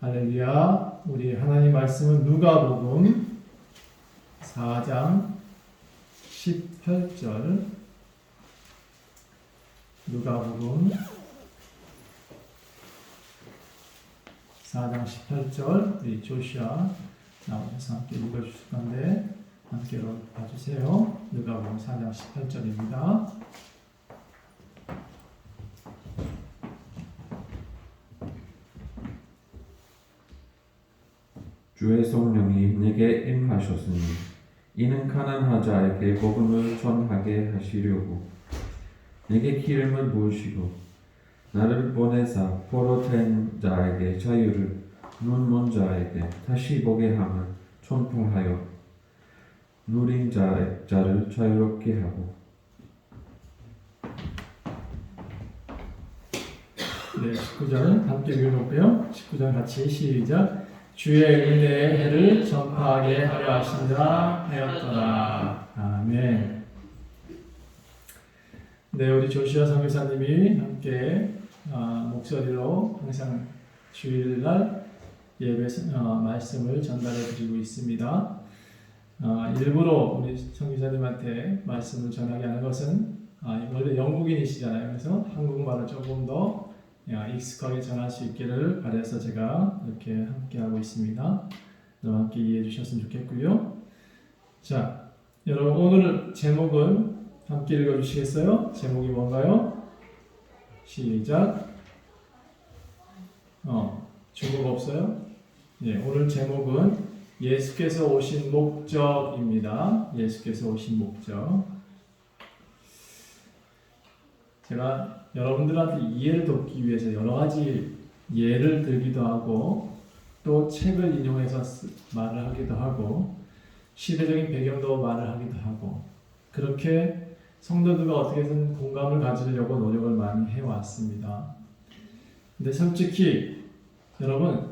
할렐루야. 우리 하나님 말씀은 누가복음 4장 18절. 누가복음 4장 18절. 우리 조슈아 나오셔서 함께 읽어주실 건데 함께 봐주세요. 누가복음 4장 18절입니다. 주의 성령이 내게 임하셨으니 이는 가난한 자에게 복음을 전하게 하시려고 내게 기름을 부으시고 나를 보내사 포로된 자에게 자유를, 눈먼 자에게 다시 보게 함을 선포하여 누린 자를 자유롭게 하고. 네, 19절 함께 읽어볼게요. 19절 같이 시작. 주의 은혜의 해를 전파하게 하려 하신다 하였더라. 아멘. 네, 우리 조슈아 선교사님이 함께 목소리로 항상 주일날 예배 말씀을 전달해 드리고 있습니다. 일부러 우리 선교사님한테 말씀을 전하게 하는 것은 원래 영국인이시잖아요. 그래서 한국말을 조금 더 익숙하게 전할 수 있기를 바라서 제가 이렇게 함께 하고 있습니다. 여러분 함께 이해해 주셨으면 좋겠고요. 자, 여러분 오늘 제목은 함께 읽어 주시겠어요? 제목이 뭔가요? 시작. 중국 없어요? 네, 오늘 제목은 예수께서 오신 목적입니다. 예수께서 오신 목적. 제가 여러분들한테 이해를 돕기 위해서 여러 가지 예를 들기도 하고 또 책을 인용해서 말을 하기도 하고 시대적인 배경도 말을 하기도 하고 그렇게 성도들과 어떻게든 공감을 가지려고 노력을 많이 해왔습니다. 근데 솔직히 여러분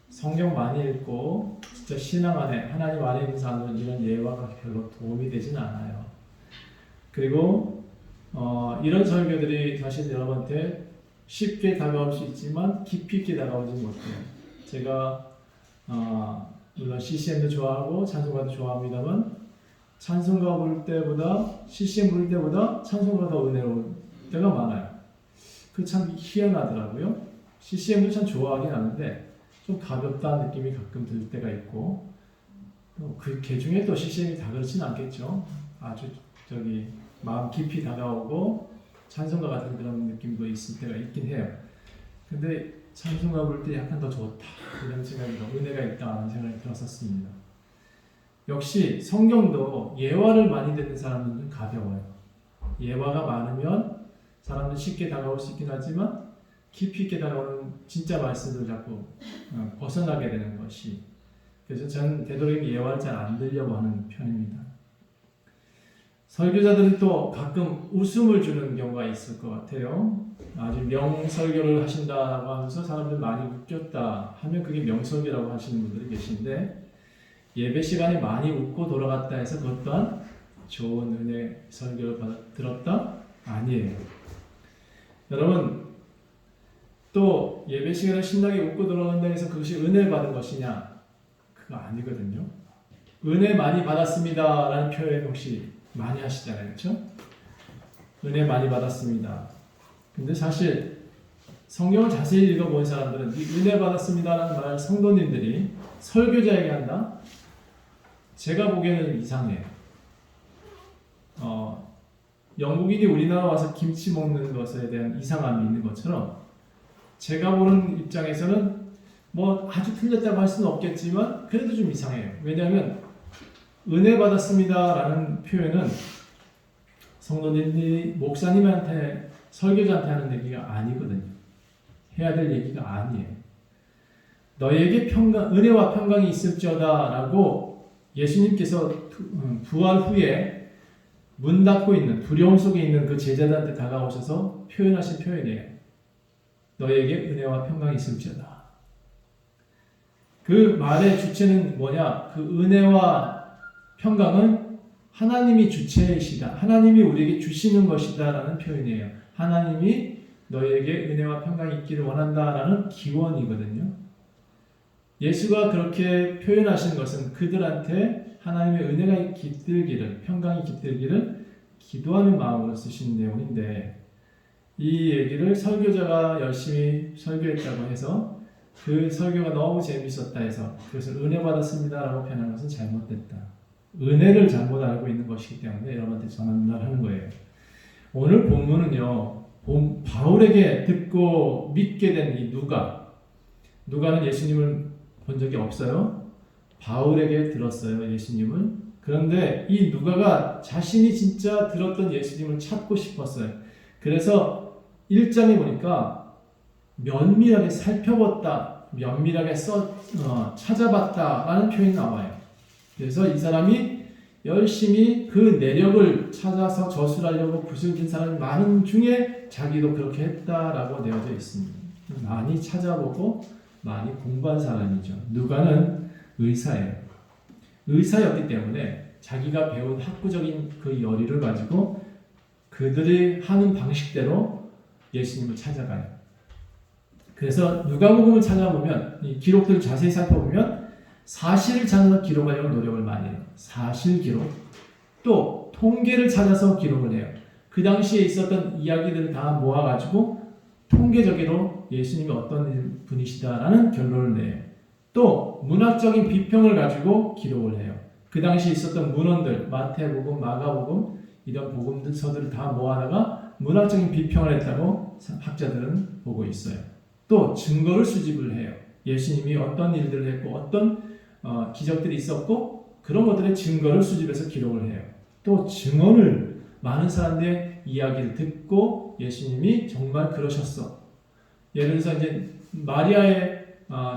성경 많이 읽고 진짜 신앙 안에 하나님 안에 있는 사람들은 이런 예화가 별로 도움이 되진 않아요. 그리고 이런 설교들이 사실 여러분한테 쉽게 다가올 수 있지만 깊이 있게 다가오지 못해요. 제가 물론 CCM도 좋아하고 찬송가도 좋아합니다만 찬송가 부를 때보다 CCM 부를 때보다 찬송가가 더 은혜로운 때가 많아요. 그 참 희한하더라고요. CCM도 참 좋아하긴 하는데 좀 가볍다는 느낌이 가끔 들 때가 있고 또 그 중에 또 CCM이 다 그렇지는 않겠죠. 아주 마음 깊이 다가오고 찬송가 같은 그런 느낌도 있을 때가 있긴 해요. 근데 찬송가 부를 때 약간 더 좋다 이런 생각이 더 은혜가 있다는 생각이 들었었습니다. 역시 성경도 예화를 많이 듣는 사람들은 가벼워요. 예화가 많으면 사람들이 쉽게 다가올 수 있긴 하지만 깊이 있게 다가오는 진짜 말씀을 자꾸 벗어나게 되는 것이, 그래서 저는 되도록 예화를 잘 안 들려고 하는 편입니다. 설교자들이 또 가끔 웃음을 주는 경우가 있을 것 같아요. 아주 명설교를 하신다고 하면서 사람들 많이 웃겼다 하면 그게 명설교라고 하시는 분들이 계신데 예배 시간에 많이 웃고 돌아갔다 해서 그것 또한 좋은 은혜 설교를 들었다? 아니에요. 여러분 또 예배 시간에 신나게 웃고 돌아간다 해서 그것이 은혜 받은 것이냐? 그거 아니거든요. 은혜 많이 받았습니다 라는 표현 혹시 많이 하시잖아요. 그렇죠? 은혜 많이 받았습니다. 근데 사실 성경을 자세히 읽어본 사람들은 이 은혜 받았습니다라는 말 성도님들이 설교자에게 한다? 제가 보기에는 이상해요. 영국인이 우리나라 와서 김치 먹는 것에 대한 이상함이 있는 것처럼 제가 보는 입장에서는 뭐 아주 틀렸다고 할 수는 없겠지만 그래도 좀 이상해요. 왜냐하면 은혜 받았습니다라는 표현은 성도님들이 목사님한테 설교자한테 하는 얘기가 아니거든요. 해야 될 얘기가 아니에요. 너에게 은혜와 평강이 있을지어다라고 예수님께서 부활 후에 문 닫고 있는 두려움 속에 있는 그 제자들한테 다가오셔서 표현하신 표현이에요. 너에게 은혜와 평강이 있을지어다. 그 말의 주체는 뭐냐? 그 은혜와 평강은 하나님이 주체이시다. 하나님이 우리에게 주시는 것이다 라는 표현이에요. 하나님이 너에게 은혜와 평강이 있기를 원한다 라는 기원이거든요. 예수가 그렇게 표현하신 것은 그들한테 하나님의 은혜가 깃들기를, 평강이 깃들기를 기도하는 마음으로 쓰신 내용인데, 이 얘기를 설교자가 열심히 설교했다고 해서 그 설교가 너무 재미있었다 해서 그것을 은혜 받았습니다라고 표현하는 것은 잘못됐다. 은혜를 잘못 알고 있는 것이기 때문에 여러분한테 전하는 거예요. 오늘 본문은요, 바울에게 듣고 믿게 된 이 누가는 예수님을 본 적이 없어요. 바울에게 들었어요, 예수님을. 그런데 이 누가가 자신이 진짜 들었던 예수님을 찾고 싶었어요. 그래서 1장에 보니까 면밀하게 살펴봤다, 면밀하게 찾아봤다라는 표현이 나와요. 그래서 이 사람이 열심히 그 내력을 찾아서 저술하려고 붓을 든 사람이 많은 중에 자기도 그렇게 했다라고 되어져 있습니다. 많이 찾아보고 많이 공부한 사람이죠. 누가는 의사예요. 의사였기 때문에 자기가 배운 학구적인 그 열의를 가지고 그들이 하는 방식대로 예수님을 찾아가요. 그래서 누가복음을 찾아보면, 이 기록들을 자세히 살펴보면 사실을 찾아서 기록하려고 노력을 많이 해요. 사실 기록. 또 통계를 찾아서 기록을 해요. 그 당시에 있었던 이야기들을 다 모아가지고 통계적으로 예수님이 어떤 분이시다라는 결론을 내요. 또 문학적인 비평을 가지고 기록을 해요. 그 당시에 있었던 문헌들, 마태복음, 마가복음 이런 복음서들을 다 모아다가 문학적인 비평을 했다고 학자들은 보고 있어요. 또 증거를 수집을 해요. 예수님이 어떤 일들을 했고 어떤 기적들이 있었고 그런 것들의 증거를 수집해서 기록을 해요. 또 증언을 많은 사람들의 이야기를 듣고 예수님이 정말 그러셨어. 예를 들어서 이제 마리아의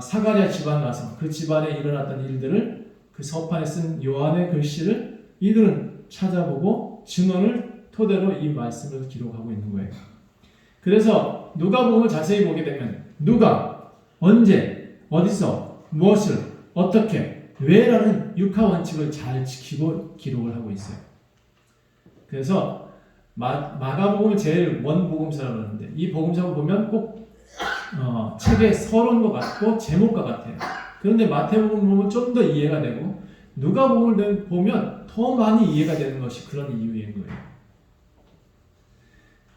사가랴 집안 가서 그 집안에 일어났던 일들을 그 서판에 쓴 요한의 글씨를 이들은 찾아보고 증언을 토대로 이 말씀을 기록하고 있는 거예요. 그래서 누가복음을 자세히 보게 되면 누가, 언제, 어디서, 무엇을, 어떻게, 왜라는 육하 원칙을 잘 지키고 기록을 하고 있어요. 그래서 마가복음을 제일 원복음서라고 하는데 이 복음서를 보면 꼭 책의 서론과 같고 제목과 같아요. 그런데 마태복음 보면 좀 더 이해가 되고 누가복음을 보면 더 많이 이해가 되는 것이 그런 이유인 거예요.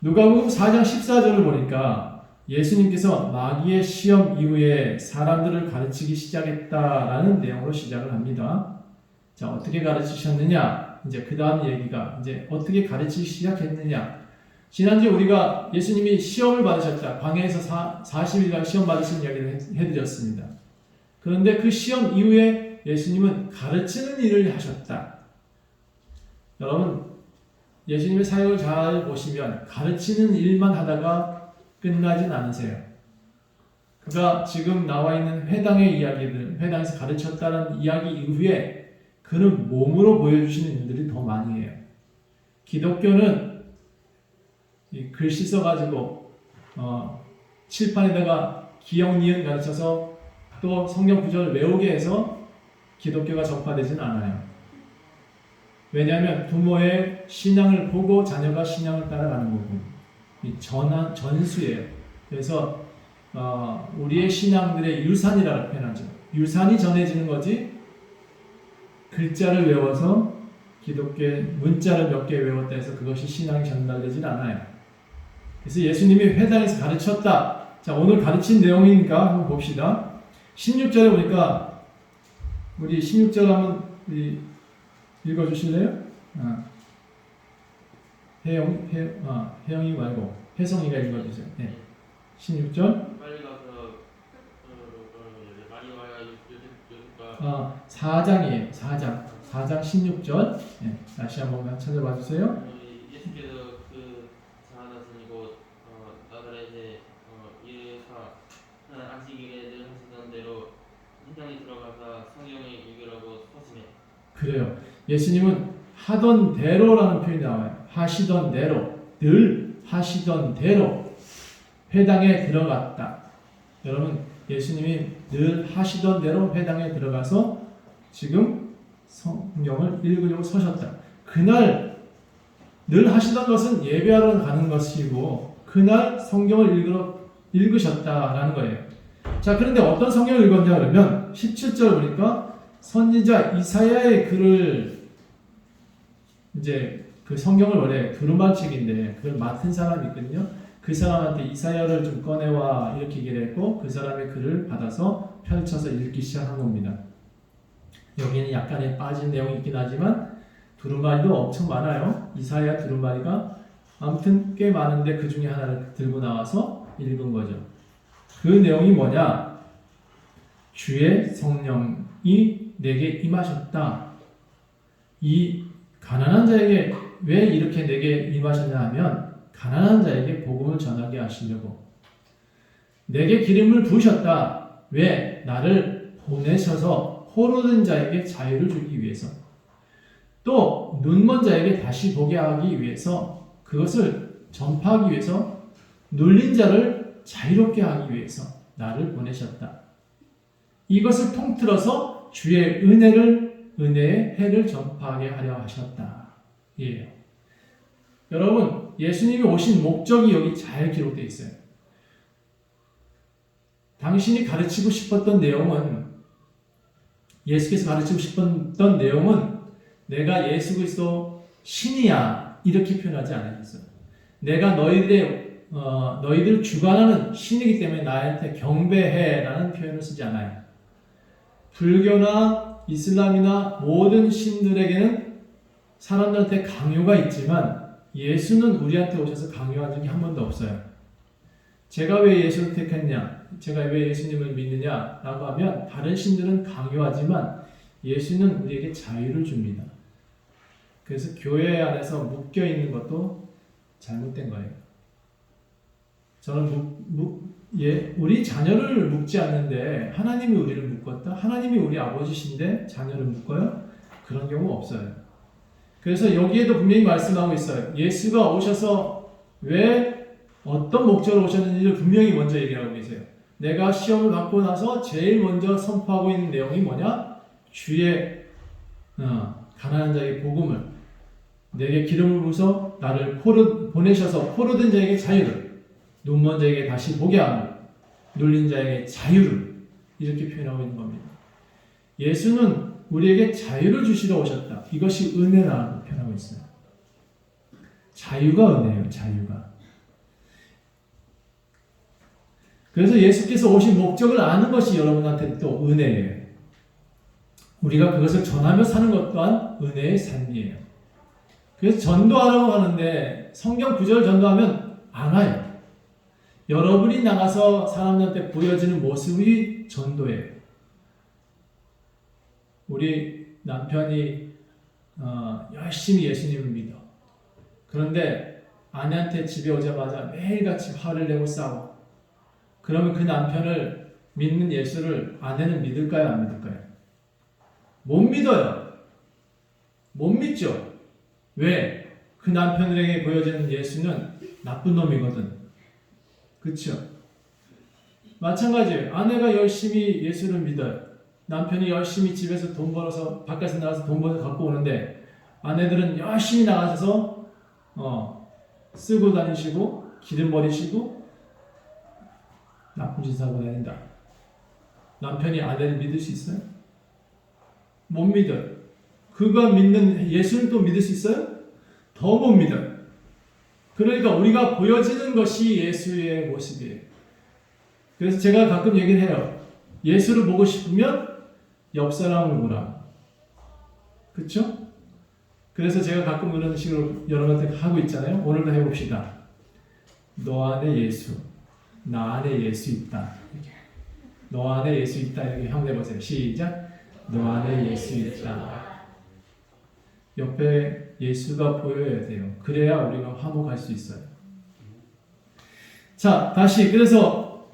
누가복음 4장 14절을 보니까 예수님께서 마귀의 시험 이후에 사람들을 가르치기 시작했다라는 내용으로 시작을 합니다. 자, 어떻게 가르치셨느냐? 이제 그 다음 얘기가 이제 어떻게 가르치기 시작했느냐? 지난주에 우리가 예수님이 시험을 받으셨다. 광야에서 40일간 시험 받으신 이야기를 해드렸습니다. 그런데 그 시험 이후에 예수님은 가르치는 일을 하셨다. 여러분, 예수님의 사역을 잘 보시면 가르치는 일만 하다가 끝나진 않으세요. 그가 지금 나와 있는 회당의 이야기들, 회당에서 가르쳤다는 이야기 이후에 그는 몸으로 보여주시는 일들이 더 많이 해요. 기독교는 이 글씨 써가지고 칠판에다가 기역, 니은 가르쳐서 또 성경 구절을 외우게 해서 기독교가 전파되진 않아요. 왜냐하면 부모의 신앙을 보고 자녀가 신앙을 따라가는 거고 이 전수예요. 그래서 우리의 신앙들의 유산이라고 표현하죠. 유산이 전해지는 거지 글자를 외워서 기독교의 문자를 몇 개 외웠다 해서 그것이 신앙이 전달되진 않아요. 그래서 예수님이 회당에서 가르쳤다. 자, 오늘 가르친 내용이니까 한번 봅시다. 16절에 보니까 우리 16절 한번 읽어주실래요? 혜영이 말고 혜성이가 읽어주세요. 네. 16절. 빨리 가서 많이 와야 4장이에요. 4장 16절. 네. 다시 한번 찾아봐 주세요. 예수께서 그 자하다스니 곧 나사렛에 이르사 안식일에 늘 하시던 대로 회당에 들어가서 성경을 읽으라고 서심해. 그래요. 예수님은 하던 대로라는 표현이 나와요. 하시던 대로, 늘 하시던 대로 회당에 들어갔다. 여러분, 예수님이 늘 하시던 대로 회당에 들어가서 지금 성경을 읽으려고 서셨다. 그날 늘 하시던 것은 예배하러 가는 것이고 그날 성경을 읽으셨다라는 거예요. 자, 그런데 어떤 성경을 읽었냐 그러면 17절 보니까 선지자 이사야의 글을 이제 그 성경을 원래 두루마리 책인데 그걸 맡은 사람이 있거든요. 그 사람한테 이사야를 좀 꺼내와 이렇게 얘기를 했고 그 사람의 글을 받아서 펼쳐서 읽기 시작한 겁니다. 여기는 약간의 빠진 내용이 있긴 하지만 두루마리도 엄청 많아요. 이사야 두루마리가 아무튼 꽤 많은데 그 중에 하나를 들고 나와서 읽은 거죠. 그 내용이 뭐냐? 주의 성령이 내게 임하셨다. 이 가난한 자에게 왜 이렇게 내게 임하셨냐 하면 가난한 자에게 복음을 전하게 하시려고. 내게 기름을 부으셨다. 왜? 나를 보내셔서 포로된 자에게 자유를 주기 위해서. 또 눈먼 자에게 다시 보게 하기 위해서, 그것을 전파하기 위해서, 눌린 자를 자유롭게 하기 위해서 나를 보내셨다. 이것을 통틀어서 주의 은혜의 해를 전파하게 하려 하셨다. 예. 여러분, 예수님이 오신 목적이 여기 잘 기록되어 있어요. 당신이 가르치고 싶었던 내용은, 예수께서 가르치고 싶었던 내용은 내가 예수 그리스도 신이야 이렇게 표현하지 않았어요. 내가 너희들 주관하는 신이기 때문에 나한테 경배해라는 표현을 쓰지 않아요. 불교나 이슬람이나 모든 신들에게는 사람들한테 강요가 있지만 예수는 우리한테 오셔서 강요한 적이 한 번도 없어요. 제가 왜 예수를 택했냐? 제가 왜 예수님을 믿느냐? 라고 하면 다른 신들은 강요하지만 예수는 우리에게 자유를 줍니다. 그래서 교회 안에서 묶여 있는 것도 잘못된 거예요. 저는 우리 자녀를 묶지 않는데 하나님이 우리를 묶었다? 하나님이 우리 아버지신데 자녀를 묶어요? 그런 경우 없어요. 그래서 여기에도 분명히 말씀하고 있어요. 예수가 오셔서 왜 어떤 목적으로 오셨는지를 분명히 먼저 얘기하고 계세요. 내가 시험을 받고 나서 제일 먼저 선포하고 있는 내용이 뭐냐? 주의 가난한 자에게 복음을, 내게 기름을 부어서 나를 보내셔서 포로된 자에게 자유를, 눈먼 자에게 다시 보게 하고 눌린 자에게 자유를, 이렇게 표현하고 있는 겁니다. 예수는 우리에게 자유를 주시러 오셨다. 이것이 은혜라고 표현하고 있어요. 자유가 은혜예요. 자유가. 그래서 예수께서 오신 목적을 아는 것이 여러분한테 또 은혜예요. 우리가 그것을 전하며 사는 것 또한 은혜의 삶이에요. 그래서 전도하라고 하는데 성경 구절을 전도하면 안 와요. 여러분이 나가서 사람들한테 보여지는 모습이 전도예요. 우리 남편이 열심히 예수님을 믿어. 그런데 아내한테 집에 오자마자 매일같이 화를 내고 싸워. 그러면 그 남편을 믿는 예수를 아내는 믿을까요? 안 믿을까요? 못 믿어요. 못 믿죠. 왜? 그 남편에게 보여지는 예수는 나쁜 놈이거든. 그렇죠? 마찬가지예요. 아내가 열심히 예수를 믿어요. 남편이 열심히 집에서 돈 벌어서 바깥에서 나가서 돈 벌어서 갖고 오는데 아내들은 열심히 나가셔서 쓰고 다니시고 기름 버리시고 나쁜 짓을 하고 다닌다. 남편이 아내를 믿을 수 있어요? 못 믿어요. 그가 믿는 예수를 또 믿을 수 있어요? 더 못 믿어요. 그러니까 우리가 보여지는 것이 예수의 모습이에요. 그래서 제가 가끔 얘기를 해요. 예수를 보고 싶으면 옆 사람을 보라. 그렇죠? 그래서 제가 가끔 그런 식으로 여러분한테 하고 있잖아요. 오늘도 해봅시다. 너 안에 예수, 나 안에 예수 있다. 너 안에 예수 있다. 이렇게 한번 해보세요. 시작. 너 안에 예수 있다. 옆에 예수가 보여야 돼요. 그래야 우리가 화목할 수 있어요. 자, 다시 그래서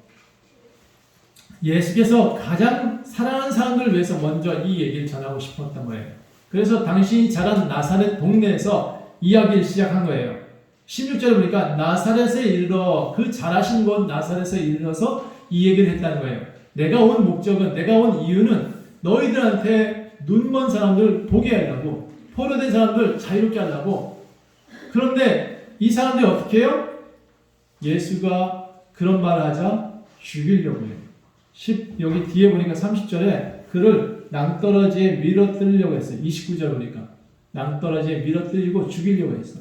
예수께서 가장 사랑하는 사람들을 위해서 먼저 이 얘기를 전하고 싶었던 거예요. 그래서 당신이 자란 나사렛 동네에서 이야기를 시작한 거예요. 16절에 보니까 나사렛에 이르러 그 자라신 곳 나사렛에 이르러서 이 얘기를 했다는 거예요. 내가 온 목적은, 내가 온 이유는 너희들한테 눈먼 사람들 보게 하려고, 포로된 사람들 자유롭게 하려고. 그런데 이 사람들이 어떻게 해요? 예수가 그런 말을 하자 죽이려고 해요. 여기 뒤에 보니까 30절에 그를 낭떠러지에 밀어뜨리려고 했어요. 29절 보니까 낭떠러지에 밀어뜨리고 죽이려고 했어.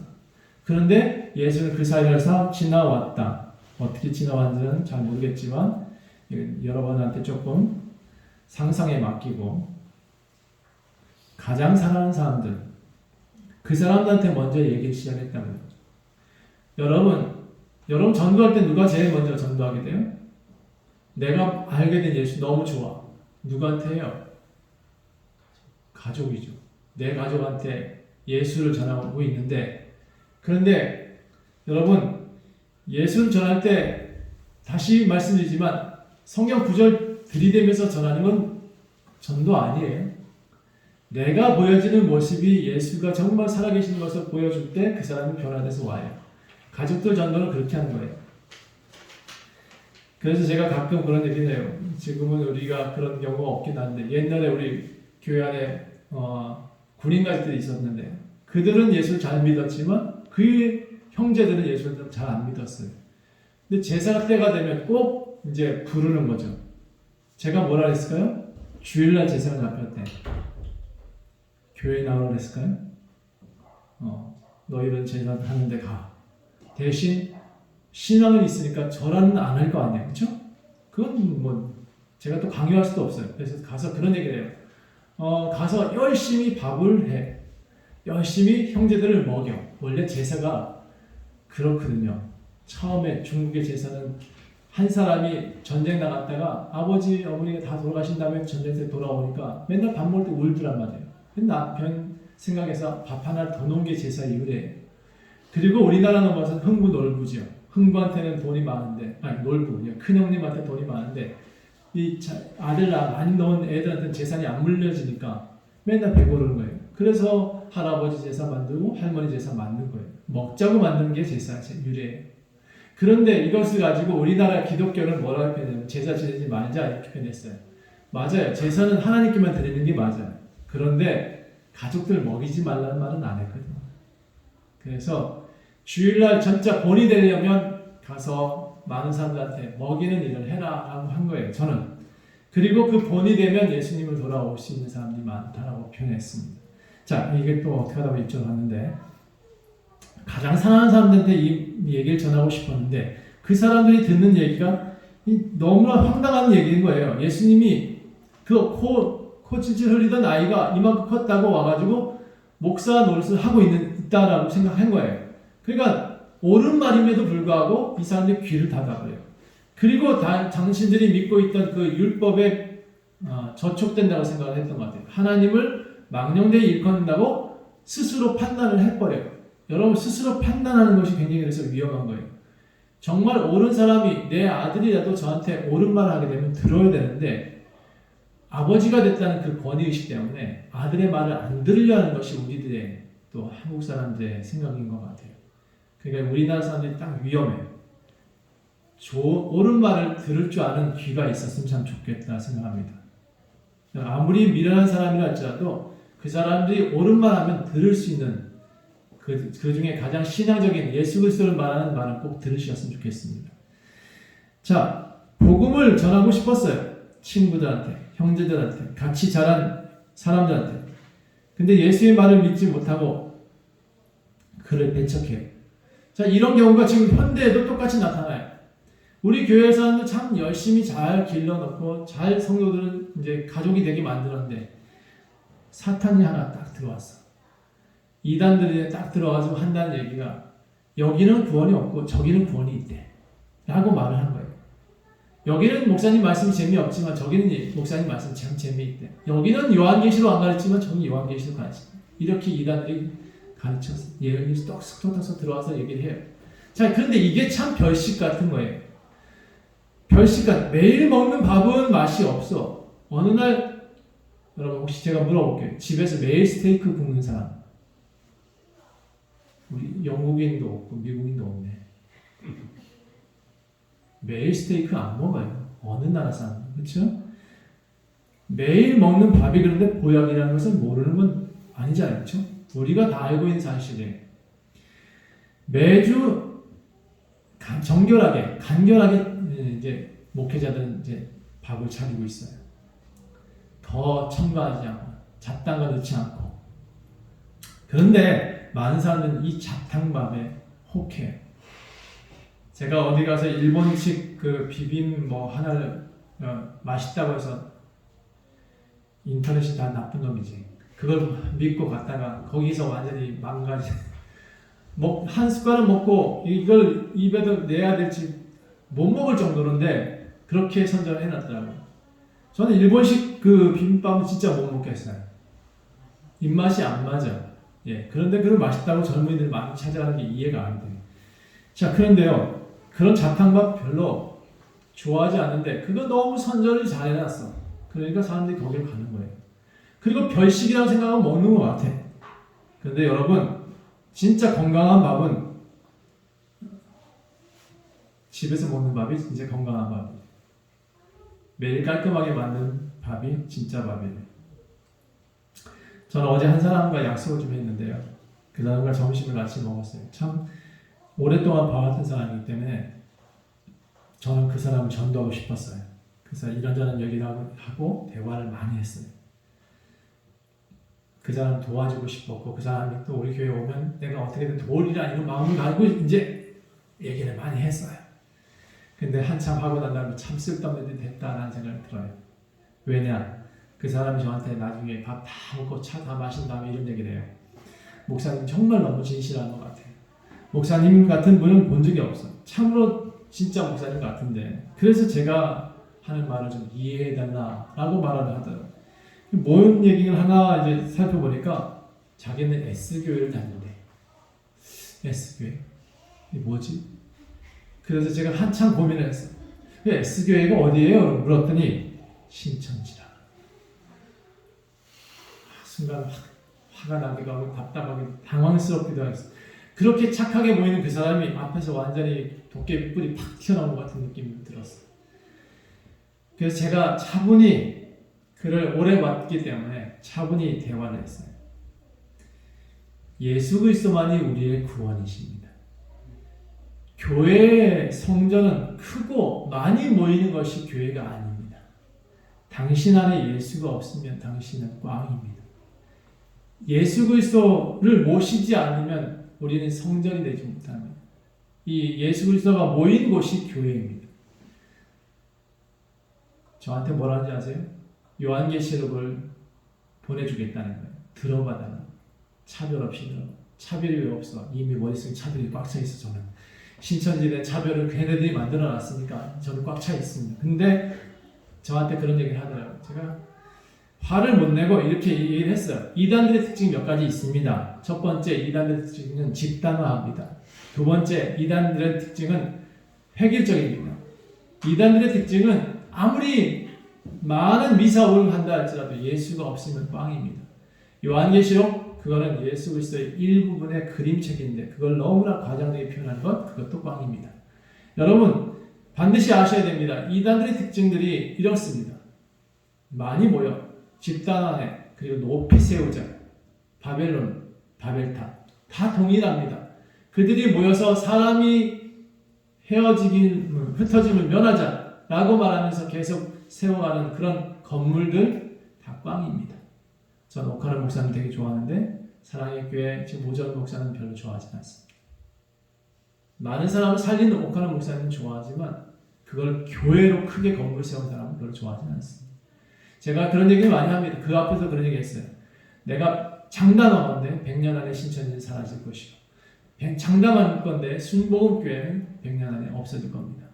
그런데 예수는 그 사이에서 지나왔다. 어떻게 지나왔는지는 잘 모르겠지만 여러분한테 조금 상상에 맡기고 가장 사랑하는 사람들 그 사람들한테 먼저 얘기를 시작했다고요. 여러분 전도할 때 누가 제일 먼저 전도하게 돼요? 내가 알게 된 예수 너무 좋아. 누구한테 해요? 가족이죠. 내 가족한테 예수를 전하고 있는데 그런데 여러분 예수를 전할 때 다시 말씀드리지만 성경 구절 들이대면서 전하는 건 전도 아니에요. 내가 보여지는 모습이 예수가 정말 살아계시는 것을 보여줄 때 그 사람이 변화돼서 와요. 가족들 전도는 그렇게 하는 거예요. 그래서 제가 가끔 그런 얘기를 해요. 지금은 우리가 그런 경우가 없긴 한데 옛날에 우리 교회 안에 군인 가족들이 있었는데 그들은 예수를 잘 믿었지만 그 형제들은 예수를 잘 안 믿었어요. 근데 제사 때가 되면 꼭 이제 부르는 거죠. 제가 뭐라 그랬을까요? 주일날 제사를 잡혔대. 교회에 나오라 그랬을까요? 너희는 제사 하는데 가. 대신 신앙은 있으니까 절하는 안 할 거 아니에요. 그렇죠? 그건 뭐 제가 또 강요할 수도 없어요. 그래서 가서 그런 얘기를 해요. 가서 열심히 밥을 해. 열심히 형제들을 먹여. 원래 제사가 그렇거든요. 처음에 중국의 제사는 한 사람이 전쟁 나갔다가 아버지, 어머니가 다 돌아가신 다음에 전쟁에서 돌아오니까 맨날 밥 먹을 때 울더란 말이에요. 남편 생각해서 밥 하나 더 놓은 게 제사 이유래요. 그리고 우리나라 넘어서 흥부 놀부죠. 흥부한테는 돈이 많은데, 놀부, 큰 형님한테 돈이 많은데, 아들 많이 넣은 애들한테는 재산이 안 물려지니까 맨날 배고르는 거예요. 그래서 할아버지 제사 만들고 할머니 제사 만든 거예요. 먹자고 만든 게 제사 유래예요. 그런데 이것을 가지고 우리나라 기독교는 뭐라고 표현해요? 제사 지내지 말자 이렇게 표현했어요. 맞아요. 제사는 하나님께만 드리는 게 맞아요. 그런데 가족들 먹이지 말라는 말은 안 했거든요. 그래서 주일날 진짜 본이 되려면 가서 많은 사람들한테 먹이는 일을 해라 라고 한 거예요. 저는. 그리고 그 본이 되면 예수님을 돌아올 수 있는 사람들이 많다라고 표현했습니다. 자, 이게 또 어떻게 하다 보니 이쪽으로 갔는데 가장 사랑하는 사람들한테 이 얘기를 전하고 싶었는데 그 사람들이 듣는 얘기가 너무나 황당한 얘기인 거예요. 예수님이 그 코찔찔 흘리던 아이가 이만큼 컸다고 와가지고 목사 노릇을 하고 있다라고 생각한 거예요. 그러니까 옳은 말임에도 불구하고 이 사람들이 귀를 닫아버려요. 그리고 당신들이 믿고 있던 그 율법에 저촉된다고 생각을 했던 것 같아요. 하나님을 망령되이 일컫는다고 스스로 판단을 해버려요. 여러분 스스로 판단하는 것이 굉장히 그래서 위험한 거예요. 정말 옳은 사람이 내 아들이라도 저한테 옳은 말을 하게 되면 들어야 되는데 아버지가 됐다는 그 권위의식 때문에 아들의 말을 안 들으려는 것이 우리들의 또 한국 사람들의 생각인 것 같아요. 그러니까 우리나라 사람들이 딱 위험해요. 옳은 말을 들을 줄 아는 귀가 있었으면 참 좋겠다 생각합니다. 아무리 미련한 사람이라 할지라도 그 사람들이 옳은 말 하면 들을 수 있는 그 중에 가장 신앙적인 예수 그리스도를 말하는 말은 꼭 들으셨으면 좋겠습니다. 자, 복음을 전하고 싶었어요. 친구들한테, 형제들한테, 같이 자란 사람들한테. 근데 예수의 말을 믿지 못하고 그를 배척해요. 자, 이런 경우가 지금 현대에도 똑같이 나타나요. 우리 교회 사람들 참 열심히 잘 길러놓고 잘 성도들은 이제 가족이 되게 만들었는데 사탄이 하나 딱 들어왔어. 이단들이 딱 들어와서 한다는 얘기가 여기는 구원이 없고 저기는 구원이 있대 라고 말을 한 거예요. 여기는 목사님 말씀이 재미없지만 저기는 목사님 말씀이 참 재미있대. 여기는 요한계시로 안 가르치지만 저기는 요한계시로 가르치대. 이렇게 이단들이 가르쳐서 예언이 떡 터서 들어와서 얘기를 해요. 자, 그런데 이게 참 별식 같은 거예요. 별식 같은. 매일 먹는 밥은 맛이 없어. 어느 날 여러분 혹시 제가 물어볼게요. 집에서 매일 스테이크 굽는 사람. 우리 영국인도 없고 미국인도 없네. 매일 스테이크 안 먹어요. 어느 나라 사람. 그렇죠? 매일 먹는 밥이 그런데 보약이라는 것을 모르는 건 아니잖아요. 그렇죠? 우리가 다 알고 있는 사실이에요. 매주 간결하게 이제 목회자들은 이제 밥을 차리고 있어요. 더 첨가하지 않고 잡다한 거 넣지 않고. 그런데 많은 사람들은 이 잡탕밥에 혹해요. 제가 어디 가서 일본식 그 비빔 뭐 하나를 맛있다고 해서 인터넷이 다 나쁜 놈이지. 그걸 믿고 갔다가 거기서 완전히 망가지. 한 숟갈을 먹고 이걸 입에도 내야 될지 못 먹을 정도인데 그렇게 선전을 해놨더라고요. 저는 일본식 그 비빔밥은 진짜 못 먹겠어요. 입맛이 안 맞아. 예, 그런데 그걸 맛있다고 젊은이들 많이 찾아가는 게 이해가 안 돼요. 자, 그런데요, 그런 잡탕밥 별로 좋아하지 않는데 그거 너무 선전을 잘 해놨어. 그러니까 사람들이 거기로 가는 거예요. 그리고 별식이라고 생각하면 먹는 것 같아. 그런데 여러분, 진짜 건강한 밥은 집에서 먹는 밥이 진짜 건강한 밥이에요. 매일 깔끔하게 만든 밥이 진짜 밥이에요. 저는 어제 한 사람과 약속을 좀 했는데요. 그 사람과 점심을 같이 먹었어요. 참 오랫동안 봐왔던 사람이기 때문에 저는 그 사람을 전도하고 싶었어요. 그래서 이런저런 얘기를 하고 대화를 많이 했어요. 그 사람 도와주고 싶었고 그 사람이 또 우리 교회 오면 내가 어떻게든 도우리라 이런 마음을 가지고 이제 얘기를 많이 했어요. 근데 한참 하고 난 다음에 참 쓸데없는 일이 됐다라는 생각이 들어요. 왜냐? 그 사람이 저한테 나중에 밥 다 먹고 차 다 마신 다음에 이런 얘기를 해요. 목사님 정말 너무 진실한 것 같아요. 목사님 같은 분은 본 적이 없어요. 참으로 진짜 목사님 같은데 그래서 제가 하는 말을 좀 이해해달라라고 말을 하더라고요. 뭔 얘기를 하나 이제 살펴보니까 자기는 S교회를 다닌대. S교회? 이게 뭐지? 그래서 제가 한참 고민을 했어요. S교회가 어디예요? 물었더니 신천지라. 순간 화가 나기도 하고 답답하게 당황스럽기도 했어요. 그렇게 착하게 보이는 그 사람이 앞에서 완전히 도깨비뿔이 팍 튀어나온 것 같은 느낌이 들었어요. 그래서 제가 차분히 그를 오래 봤기 때문에 차분히 대화를 했어요. 예수 그리스도만이 우리의 구원이십니다. 교회의 성전은 크고 많이 모이는 것이 교회가 아닙니다. 당신 안에 예수가 없으면 당신은 꽝입니다. 예수 그리스도를 모시지 않으면 우리는 성전이 되지 못합니다. 이 예수 그리스도가 모인 곳이 교회입니다. 저한테 뭐라는지 아세요? 요한계시록을 보내주겠다는 거예요. 들어봐달라. 차별 없이 들어봐. 차별이 왜 없어? 이미 머릿속에 차별이 꽉 차 있어. 저는 신천지에 차별을 걔네들이 만들어놨으니까 저는 꽉 차 있습니다. 근데 저한테 그런 얘기를 하더라고요. 제가 화를 못 내고 이렇게 얘기를 했어요. 이단들의 특징이 몇 가지 있습니다. 첫 번째 이단들의 특징은 집단화합니다. 두 번째 이단들의 특징은 획일적입니다. 이단들의 특징은 아무리 많은 미사오를 한다 할지라도 예수가 없으면 꽝입니다. 요한계시록 그거는 예수 그리스도의 일부분의 그림책인데 그걸 너무나 과장되게 표현한 것 그것도 꽝입니다. 여러분 반드시 아셔야 됩니다. 이단들의 특징들이 이렇습니다. 많이 모여 집단화해 그리고 높이 세우자 바벨론, 바벨탑 다 동일합니다. 그들이 모여서 사람이 흩어짐을 면하자 라고 말하면서 계속 세워가는 그런 건물들 다 꽝입니다. 저는 오카르 목사님 되게 좋아하는데 사랑의 교회 지금 오전 목사는 별로 좋아하지 않습니다. 많은 사람을 살리는 오카르 목사님은 좋아하지만 그걸 교회로 크게 건물 세운 사람은 별로 좋아하지 않습니다. 제가 그런 얘기를 많이 합니다. 그 앞에서 그런 얘기 했어요. 내가 장담한 건데 100년 안에 신천지는 사라질 것이고 장담한 건데 순복음교회는 100년 안에 없어질 겁니다.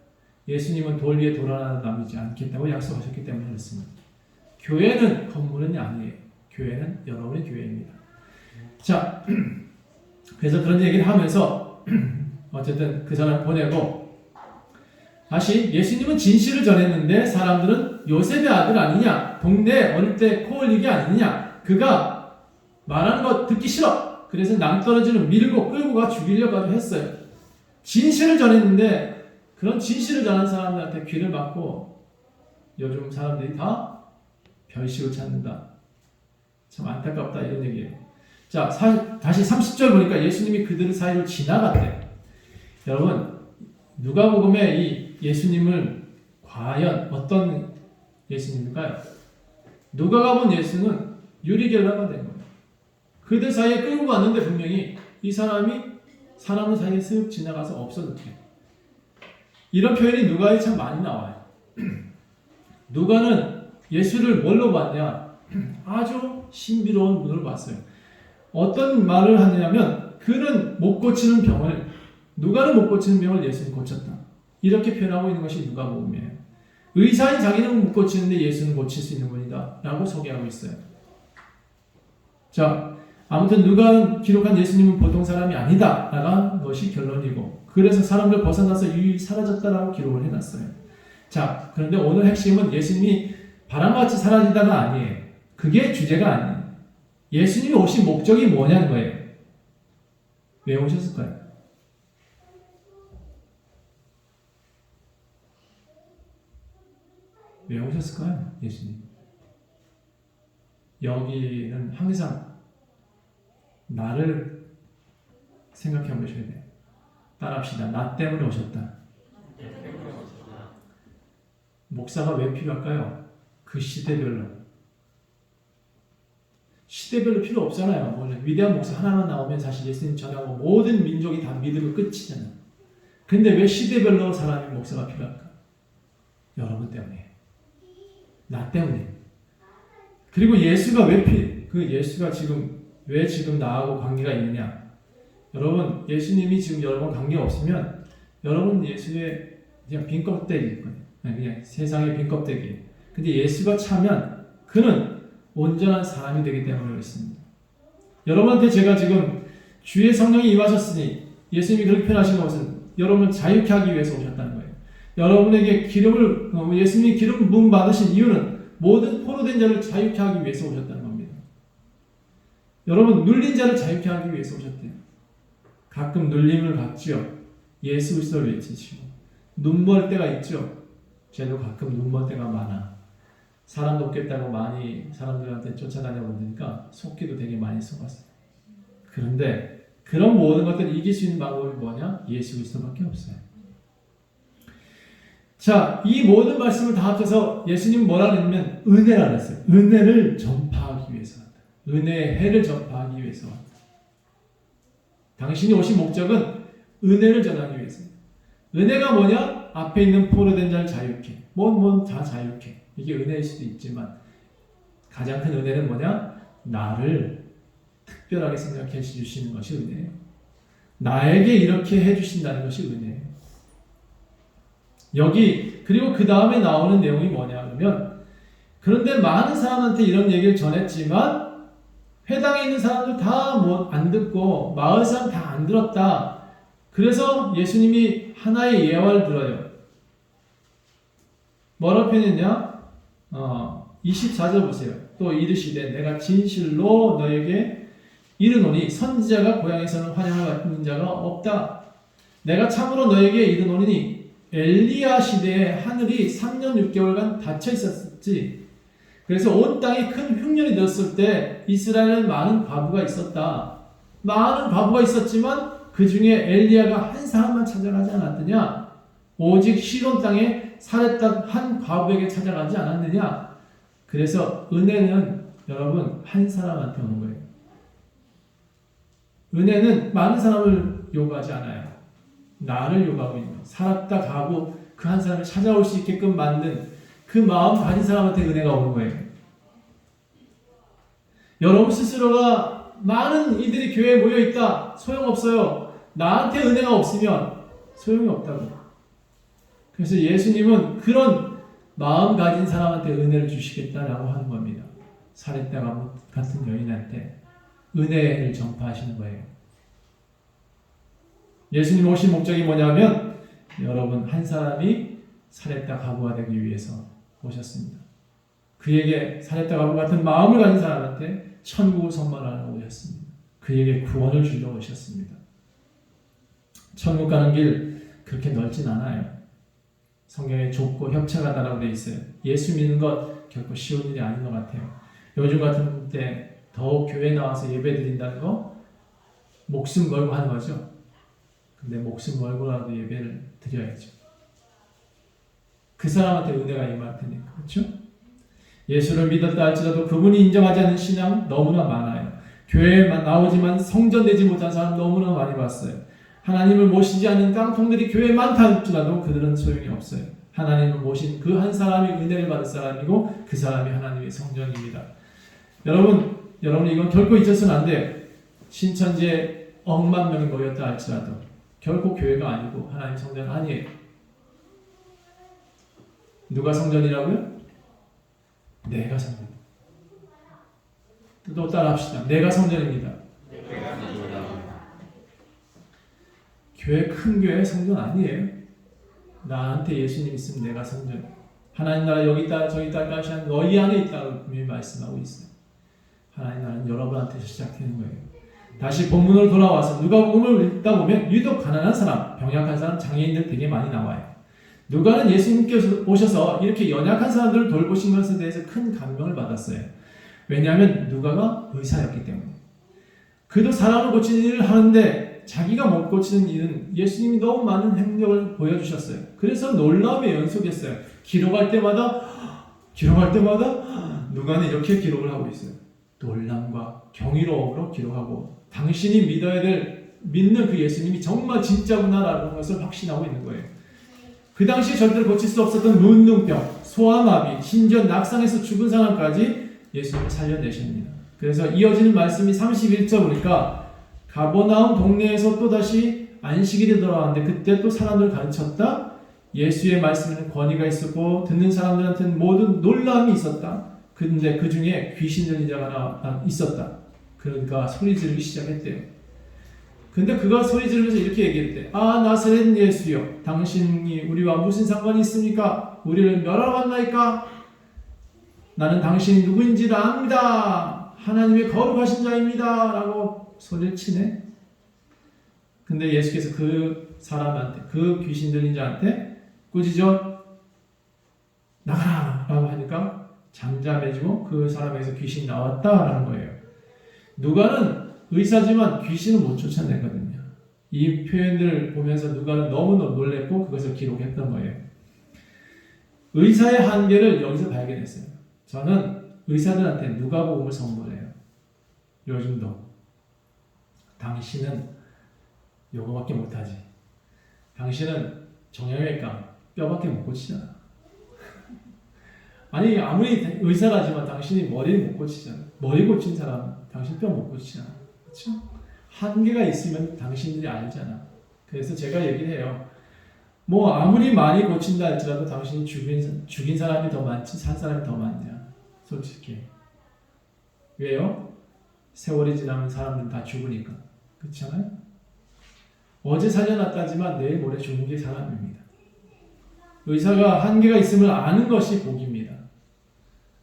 예수님은 돌 위에 돌아가는 남이지 않겠다고 약속하셨기 때문에 그렇습니다. 교회는 건물은 아니에요. 교회는 여러분의 교회입니다. 자, 그래서 그런 얘기를 하면서 어쨌든 그 사람 보내고 다시 예수님은 진실을 전했는데 사람들은 요셉의 아들 아니냐, 동네 어릴 때 코 흘리기 아니냐, 그가 말하는 거 듣기 싫어. 그래서 낭떠러지를 밀고 끌고 가 죽이려고 했어요. 진실을 전했는데 그런 진실을 전한 사람들한테 귀를 막고 요즘 사람들이 다 별식을 찾는다. 참 안타깝다 이런 얘기예요. 자, 다시 30절 보니까 예수님이 그들 사이로 지나갔대. 여러분 누가복음에 이 예수님을 과연 어떤 예수님일까요? 누가가 본 예수는 유리겔라가 된 거예요. 그들 사이에 끌고 갔는데 분명히 이 사람이 사람들 사이에 쓱 지나가서 없어졌대요. 이런 표현이 누가에 참 많이 나와요. 누가는 예수를 뭘로 봤냐? 아주 신비로운 눈으로 봤어요. 어떤 말을 하냐면 그는 못 고치는 병을, 누가는 못 고치는 병을 예수는 고쳤다. 이렇게 표현하고 있는 것이 누가복음이에요. 의사인 자기는 못 고치는데 예수는 고칠 수 있는 분이다 라고 소개하고 있어요. 자, 아무튼 누가 기록한 예수님은 보통 사람이 아니다 라는 것이 결론이고, 그래서 사람들 벗어나서 유유히 사라졌다라고 기록을 해놨어요. 자, 그런데 오늘 핵심은 예수님이 바람같이 사라지다가 아니에요. 그게 주제가 아니에요. 예수님이 오신 목적이 뭐냐는 거예요. 왜 오셨을까요? 왜 오셨을까요? 예수님. 여기는 항상 나를 생각해 보셔야 돼요. 따라합시다. 나 때문에 오셨다. 목사가 왜 필요할까요? 그 시대별로. 시대별로 필요 없잖아요. 오늘 위대한 목사 하나만 나오면 사실 예수님 전하고 모든 민족이 다 믿으면 끝이잖아요. 근데 왜 시대별로 사람이 목사가 필요할까? 여러분 때문에. 나 때문에. 그리고 예수가 예수가 왜 지금 나하고 관계가 있느냐? 여러분, 예수님이 지금 여러분 관계가 없으면 여러분 예수의 그냥 빈 껍데기일 거예요. 그냥 세상의 빈 껍데기. 근데 예수가 차면 그는 온전한 사람이 되기 때문에 그렇습니다. 여러분한테 제가 지금 주의 성령이 임하셨으니 예수님이 그렇게 표현하신 것은 여러분을 자유케 하기 위해서 오셨다는 거예요. 여러분에게 예수님이 기름 부음 받으신 이유는 모든 포로된 자를 자유케 하기 위해서 오셨다는 겁니다. 여러분, 눌린 자를 자유케 하기 위해서 오셨대요. 가끔 눌림을 받지요. 예수 그리스도를 외치시고. 눈멀 때가 있죠. 저도 가끔 눈멀 때가 많아. 사람 돕겠다고 많이 사람들한테 쫓아다녀 보니까 속기도 되게 많이 속았어요. 그런데 그런 모든 것들을 이길 수 있는 방법이 뭐냐? 예수 그리스도밖에 없어요. 자, 이 모든 말씀을 다 합쳐서 예수님은 뭐라 그랬냐면 은혜라 그랬어요. 은혜를 전파하기 위해서 왔다. 은혜의 해를 전파하기 위해서 왔다. 당신이 오신 목적은 은혜를 전하기 위해서입니다. 은혜가 뭐냐? 앞에 있는 포로된 자를 자유케. 다 자유케. 이게 은혜일 수도 있지만 가장 큰 은혜는 뭐냐? 나를 특별하게 생각해 주시는 것이 은혜예요. 나에게 이렇게 해주신다는 것이 은혜예요. 그리고 그 다음에 나오는 내용이 뭐냐 그러면, 그런데 많은 사람한테 이런 얘기를 전했지만 회당에 있는 사람들 다 안 듣고 마을 사람 다 안 들었다. 그래서 예수님이 하나의 예화를 들어요. 뭐라고 표현했냐? 24절 보세요. 또 이르시되 내가 진실로 너에게 이르노니 선지자가 고향에서는 환영을 받는 자가 없다. 내가 참으로 너에게 이르노니 엘리야 시대에 하늘이 3년 6개월간 닫혀 있었지. 그래서 온 땅에 큰 흉년이 들었을 때 이스라엘은 많은 과부가 있었다. 많은 과부가 있었지만 그 중에 엘리야가 한 사람만 찾아가지 않았느냐? 오직 시돈 땅에 사렙답 한 과부에게 찾아가지 않았느냐? 그래서 은혜는 여러분 한 사람한테 오는 거예요. 은혜는 많은 사람을 요구하지 않아요. 나를 요구하고 있는 거예요. 살았다 가고 그 한 사람을 찾아올 수 있게끔 만든 그 마음 가진 사람한테 은혜가 오는 거예요. 여러분 스스로가 많은 이들이 교회에 모여있다. 소용없어요. 나한테 은혜가 없으면 소용이 없다고. 그래서 예수님은 그런 마음 가진 사람한테 은혜를 주시겠다라고 하는 겁니다. 사렙다 같은 여인한테 은혜를 전파하시는 거예요. 예수님 오신 목적이 뭐냐면 여러분 한 사람이 사렙다 가부가 되기 위해서 오셨습니다. 그에게 사렙다 가부 같은 마음을 가진 사람한테 천국을 선물하러 오셨습니다. 그에게 구원을 주러 오셨습니다. 천국 가는 길 그렇게 넓진 않아요. 성경에 좁고 협착하다라고 되어 있어요. 예수 믿는 것 결코 쉬운 일이 아닌 것 같아요. 요즘 같은 때 더욱 교회 나와서 예배 드린다는 거 목숨 걸고 하는 거죠. 근데 목숨 걸고라도 예배를 드려야죠. 그 사람한테 은혜가 임할 테니까. 그렇죠? 예수를 믿었다 할지라도 그분이 인정하지 않는 신앙 너무나 많아요. 교회에 나오지만 성전되지 못한 사람 너무나 많이 봤어요. 하나님을 모시지 않는 깡통들이 교회에 많다 할지라도 그들은 소용이 없어요. 하나님을 모신 그 한 사람이 은혜를 받을 사람이고 그 사람이 하나님의 성전입니다. 여러분 이건 결코 잊어서는 안 돼요. 신천지에 억만 명이 모였다 할지라도 결코 교회가 아니고 하나님 성전 아니에요. 누가 성전이라고요? 내가 성전. 또 따라합시다. 내가 성전입니다. 교회 큰 교회 성전 아니에요. 나한테 예수님 있으면 내가 성전. 하나님 나라 여기 있다 저기 있다 가시한 너희 안에 있다고 분명히 말씀하고 있어요. 하나님 나라는 여러분한테서 시작되는 거예요. 다시 본문으로 돌아와서 누가복음을 읽다 보면 유독 가난한 사람, 병약한 사람, 장애인들 되게 많이 나와요. 누가는 예수님께서 오셔서 이렇게 연약한 사람들을 돌보신 것에 대해서 큰 감명을 받았어요. 왜냐하면 누가가 의사였기 때문에. 그도 사람을 고치는 일을 하는데 자기가 못 고치는 일은 예수님이 너무 많은 행력을 보여주셨어요. 그래서 놀라움의 연속이었어요. 기록할 때마다 누가는 이렇게 기록을 하고 있어요. 놀람과 경이로움으로 기록하고 당신이 믿어야 될 믿는 그 예수님이 정말 진짜구나라는 것을 확신하고 있는 거예요. 그 당시 절대로 고칠 수 없었던 문둥병, 소아마비, 심지어 낙상에서 죽은 사람까지 예수님을 살려내십니다. 그래서 이어지는 말씀이 31절 보니까 가버나움 동네에서 또다시 안식일이 돌아왔는데 그때 또 사람들을 가르쳤다. 예수의 말씀에는 권위가 있었고 듣는 사람들한테는 모든 놀라움이 있었다. 근데 그 중에 귀신 들린 자가 있었다. 그러니까 소리 지르기 시작했대요. 근데 그가 소리 지르면서 이렇게 얘기했대. 아 나사렛 예수여, 당신이 우리와 무슨 상관이 있습니까? 우리를 멸하러 왔나이까? 나는 당신이 누구인지를 압니다. 하나님의 거룩하신 자입니다. 라고 소리를 치네. 근데 예수께서 그 사람한테, 그 귀신 들린 자한테 꾸짖어 나가라 라고 하니까 잠잠해지고 그 사람에게서 귀신이 나왔다라는 거예요. 누가는 의사지만 귀신은 못 쫓아내거든요. 이 표현들을 보면서 누가는 너무 놀랬고 그것을 기록했던 거예요. 의사의 한계를 여기서 발견했어요. 저는 의사들한테 누가복음을 선물해요. 요즘도 당신은 요거밖에 못하지. 당신은 정형외과 뼈밖에 못 고치잖아. 아니 아무리 의사라지만 당신이 머리를 못 고치잖아. 머리 고친 사람 당신 뼈 못 고치잖아. 그렇죠? 한계가 있으면 당신들이 알잖아. 그래서 제가 얘기를 해요. 뭐 아무리 많이 고친다 할지라도 당신이 죽인 사람이 더 많지 산 사람이 더 많냐. 솔직히. 왜요? 세월이 지나면 사람들은 다 죽으니까. 그렇잖아요? 어제 살려놨다지만 내일 모레 죽는 게 사람입니다. 의사가 한계가 있음을 아는 것이 복입니다.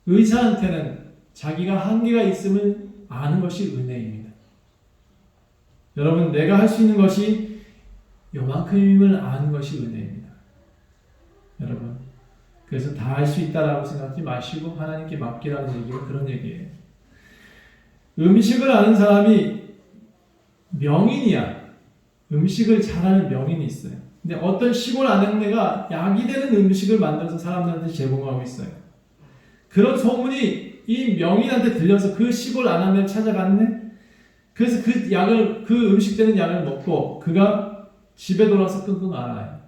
의사한테는 자기가 한계가 있음을 아는 것이 은혜입니다. 여러분, 내가 할 수 있는 것이 요만큼임을 아는 것이 은혜입니다. 여러분, 그래서 다 할 수 있다라고 생각하지 마시고 하나님께 맡기라는 얘기가 그런 얘기예요. 음식을 아는 사람이 명인이야. 음식을 잘하는 명인이 있어요. 근데 어떤 시골 아내가 약이 되는 음식을 만들어서 사람들한테 제공하고 있어요. 그런 소문이 이 명인한테 들려서 그 시골 아내를 찾아갔네. 그래서 그 음식 되는 약을 먹고 그가 집에 돌아서 끙끙 앓아요.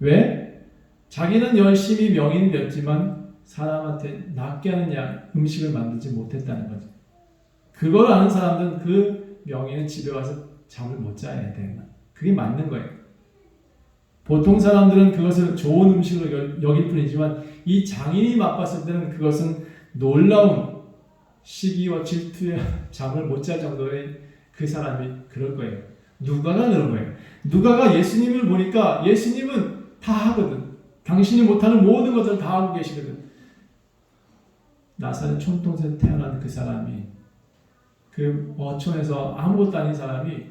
왜? 자기는 열심히 명인이 됐지만 사람한테 낫게 하는 음식을 만들지 못했다는 거죠. 그걸 아는 사람들은 그 명인은 집에 와서 잠을 못 자야 돼요. 그게 맞는 거예요. 보통 사람들은 그것을 좋은 음식으로 여길 뿐이지만 이 장인이 맛봤을 때는 그것은 놀라운 시기와 질투에 잠을 못 잘 정도의 그 사람이 그럴 거예요. 누가가 그런 거예요. 누가가 예수님을 보니까 예수님은 다 하거든. 당신이 못하는 모든 것을 다 하고 계시거든. 나사렛 촌동산에서 태어난 그 사람이 그 어촌에서 아무것도 아닌 사람이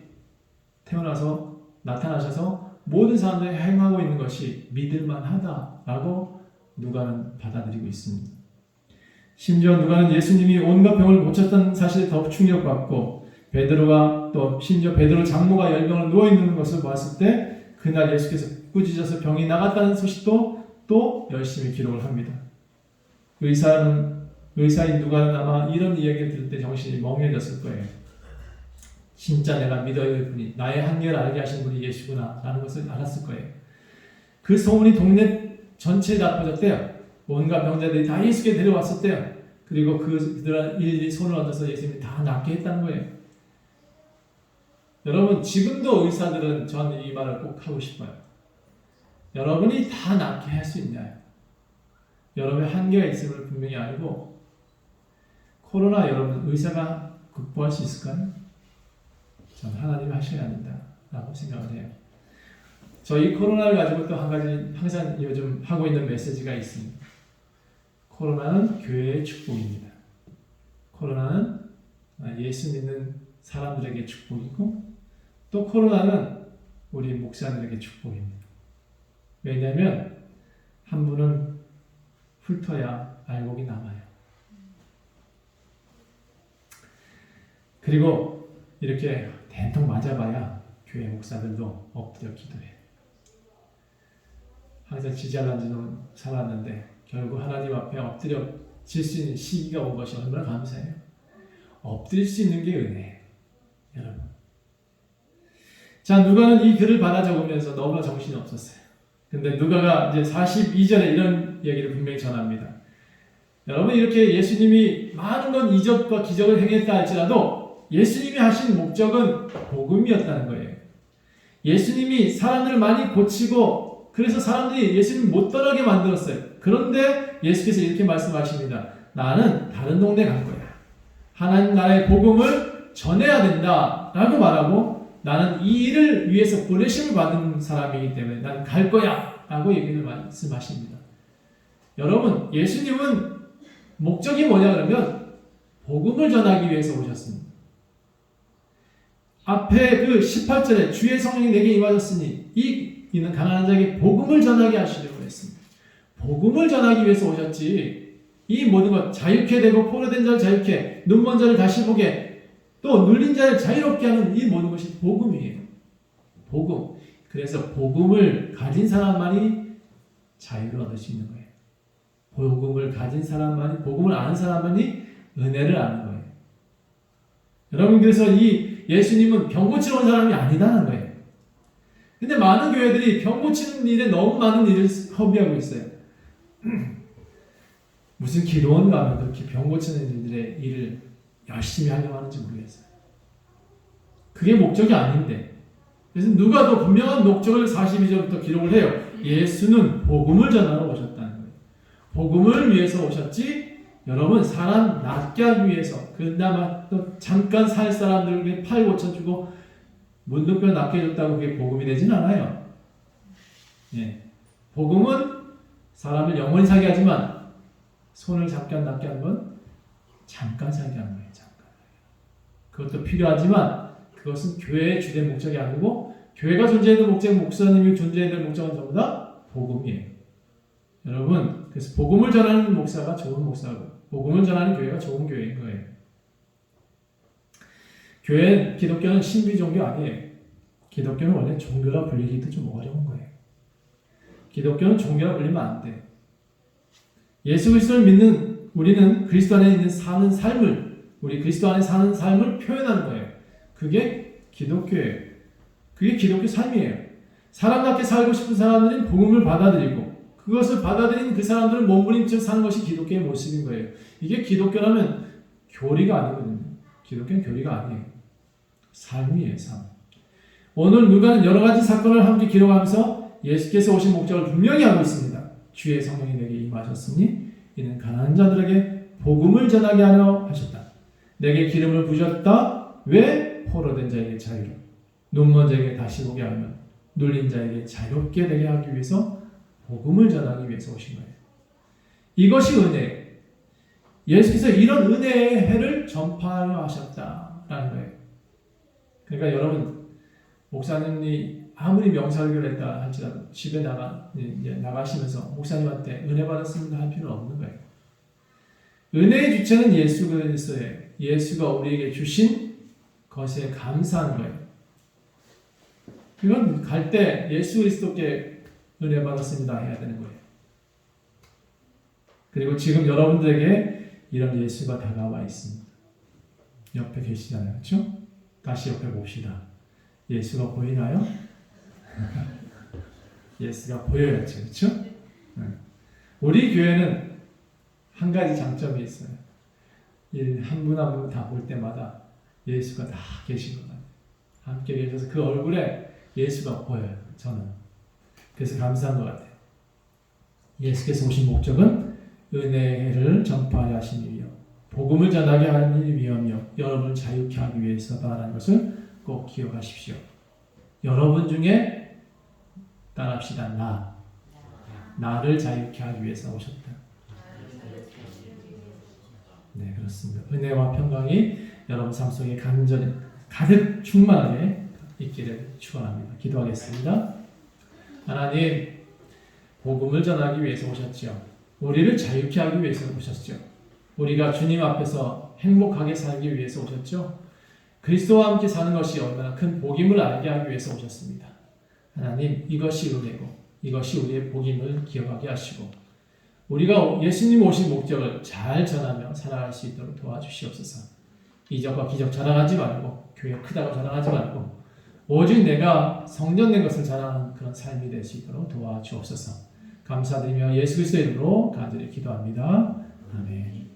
태어나서 나타나셔서 모든 사람들이 행하고 있는 것이 믿을만하다라고 누가는 받아들이고 있습니다. 심지어 누가는 예수님이 온갖 병을 고쳤다는 사실에 더 충격받고 베드로가 또 심지어 베드로 장모가 열병을 누워있는 것을 봤을 때 그날 예수께서 꾸짖어서 병이 나갔다는 소식도 또 열심히 기록을 합니다. 의사는 의사인 누가는 아마 이런 이야기를 들을 때 정신이 멍해졌을 거예요. 진짜 내가 믿어야 할 분이, 나의 한계를 알게 하신 분이 예수구나 라는 것을 알았을 거예요. 그 소문이 동네 전체에 다 퍼졌대요. 온갖 병자들이 다 예수께 데려왔었대요. 그리고 그들은 일일이 손을 얹어서 예수님이 다 낫게 했다는 거예요. 여러분, 지금도 의사들은 저는 이 말을 꼭 하고 싶어요. 여러분이 다 낫게 할 수 있나요? 여러분의 한계가 있음을 분명히 알고, 코로나 여러분 의사가 극복할 수 있을까요? 저는 하나님이 하셔야 한다 라고 생각을 해요. 저희 코로나를 가지고 또 한 가지 항상 요즘 하고 있는 메시지가 있습니다. 코로나는 교회의 축복입니다. 코로나는 예수 믿는 사람들에게 축복이고, 또 코로나는 우리 목사들에게 축복입니다. 왜냐하면 한 분은 훑어야 알곡이 남아요. 그리고 이렇게 대통 맞아봐야 교회 목사들도 엎드려 기도해요. 항상 지잘난 살았는데 결국 하나님 앞에 엎드려 질 수 있는 시기가 온 것이 얼마나 감사해요. 엎드릴 수 있는 게 은혜예요. 여러분. 자, 누가는 이 글을 받아 적으면서 너무나 정신이 없었어요. 근데 누가가 이제 42절에 이런 얘기를 분명히 전합니다. 여러분, 이렇게 예수님이 많은 건 이적과 기적을 행했다 할지라도 예수님이 하신 목적은 복음이었다는 거예요. 예수님이 사람들을 많이 고치고 그래서 사람들이 예수님 못 떠나게 만들었어요. 그런데 예수께서 이렇게 말씀하십니다. 나는 다른 동네 갈 거야. 하나님 나라의 복음을 전해야 된다 라고 말하고, 나는 이 일을 위해서 보내심을 받은 사람이기 때문에 나는 갈 거야 라고 얘기를 말씀하십니다. 여러분, 예수님은 목적이 뭐냐 그러면 복음을 전하기 위해서 오셨습니다. 앞에 그 18절에 주의 성령이 내게 임하셨으니 이는 가난한 자에게 복음을 전하게 하시려고 했습니다. 복음을 전하기 위해서 오셨지, 이 모든 것 자유케 되고 포로된 자를 자유케, 눈먼 자를 다시 보게, 또 눌린 자를 자유롭게 하는 이 모든 것이 복음이에요. 복음. 그래서 복음을 가진 사람만이 자유를 얻을 수 있는 거예요. 복음을 가진 사람만이, 복음을 아는 사람만이 은혜를 아는 거예요. 여러분, 그래서 이 예수님은 병 고치러 온 사람이 아니다는 거예요. 근데 많은 교회들이 병 고치는 일에 너무 많은 일을 허비하고 있어요. 무슨 기도원 가면 그렇게 병 고치는 일들의 일을 열심히 하려고 하는지 모르겠어요. 그게 목적이 아닌데. 그래서 누가도 분명한 목적을 42절부터 기록을 해요. 예수는 복음을 전하러 오셨다는 거예요. 복음을 위해서 오셨지, 여러분, 사람 낫게 하기 위해서, 그나마 또 잠깐 살 사람들에게 팔 고쳐주고 문둥뼈 낫게 해줬다고 그게 복음이 되진 않아요. 예. 복음은 사람을 영원히 살게 하지만 손을 잠깐 낫게 하는 건 잠깐 살게 하는 거예요. 잠깐. 그것도 필요하지만 그것은 교회의 주된 목적이 아니고, 교회가 존재해야 될 목적, 목사님이 존재해야 될 목적은 전부 다 복음이에요. 여러분, 그래서 복음을 전하는 목사가 좋은 목사고, 복음을 전하는 교회가 좋은 교회인 거예요. 기독교는 신비 종교 아니에요. 기독교는 원래 종교라 불리기도 좀 어려운 거예요. 기독교는 종교라 불리면 안 돼. 예수 그리스도를 믿는 우리는 그리스도 안에 있는 사는 삶을, 우리 그리스도 안에 사는 삶을 표현하는 거예요. 그게 기독교예요. 그게 기독교 삶이에요. 사람답게 살고 싶은 사람들은 복음을 받아들이고, 그것을 받아들인 그 사람들은 몸부림쳐 사는 것이 기독교의 모습인 거예요. 이게 기독교라면 교리가 아니거든요. 기독교는 교리가 아니에요. 삶이에요, 삶. 오늘 누가는 여러 가지 사건을 함께 기록하면서 예수께서 오신 목적을 분명히 하고 있습니다. 주의 성령이 내게 임하셨으니 이는 가난한 자들에게 복음을 전하게 하려 하셨다. 내게 기름을 부으셨다. 왜? 포로된 자에게 자유로, 눈먼 자에게 다시 보게 하면, 눌린 자에게 자유롭게 되게 하기 위해서 복음을 전하기 위해서 오신 거예요. 이것이 은혜예요. 예수께서 이런 은혜의 해를 전파하려 하셨다라는 거예요. 그러니까 여러분, 목사님이 아무리 명설교를 했다 할지라도 집에 나가시면서 목사님한테 은혜 받았습니다 할 필요는 없는 거예요. 은혜의 주체는 예수 그리스도예요. 예수가 우리에게 주신 것에 감사하는 거예요. 그건 갈 때 예수 그리스도께 은혜 받았습니다 해야 되는 거예요. 그리고 지금 여러분들에게 이런 예수가 다가와 있습니다. 옆에 계시잖아요. 그렇죠? 다시 옆에 봅시다. 예수가 보이나요? 예수가 보여야죠. 그렇죠? 우리 교회는 한 가지 장점이 있어요. 한 분 한 분 다 볼 때마다 예수가 다 계신 것 같아요. 함께 계셔서 그 얼굴에 예수가 보여요. 저는. 그래서 감사한 것 같아요. 예수께서 오신 목적은 은혜를 전파하려 하시니 위함, 복음을 전하게 하는 위함이요, 여러분을 자유케 하기 위해서다라는 것을 꼭 기억하십시오. 여러분 중에 따라합시다. 나를 자유케 하기 위해서 오셨다. 네, 그렇습니다. 은혜와 평강이 여러분 삶 속에 간절히 가득 충만하게 있기를 축원합니다. 기도하겠습니다. 하나님, 복음을 전하기 위해서 오셨죠. 우리를 자유케 하기 위해서 오셨죠. 우리가 주님 앞에서 행복하게 살기 위해서 오셨죠. 그리스도와 함께 사는 것이 얼마나 큰 복임을 알게 하기 위해서 오셨습니다. 하나님, 이것이 은혜고 이것이 우리의 복임을 기억하게 하시고 우리가 예수님 오신 목적을 잘 전하며 살아갈 수 있도록 도와주시옵소서. 이적과 기적 자랑하지 말고 교회 크다고 자랑하지 말고 오직 내가 성전된 것을 자랑하는 그런 삶이 될 수 있도록 도와주옵소서. 감사드리며 예수 그리스도의 이름으로 간절히 기도합니다. 아멘.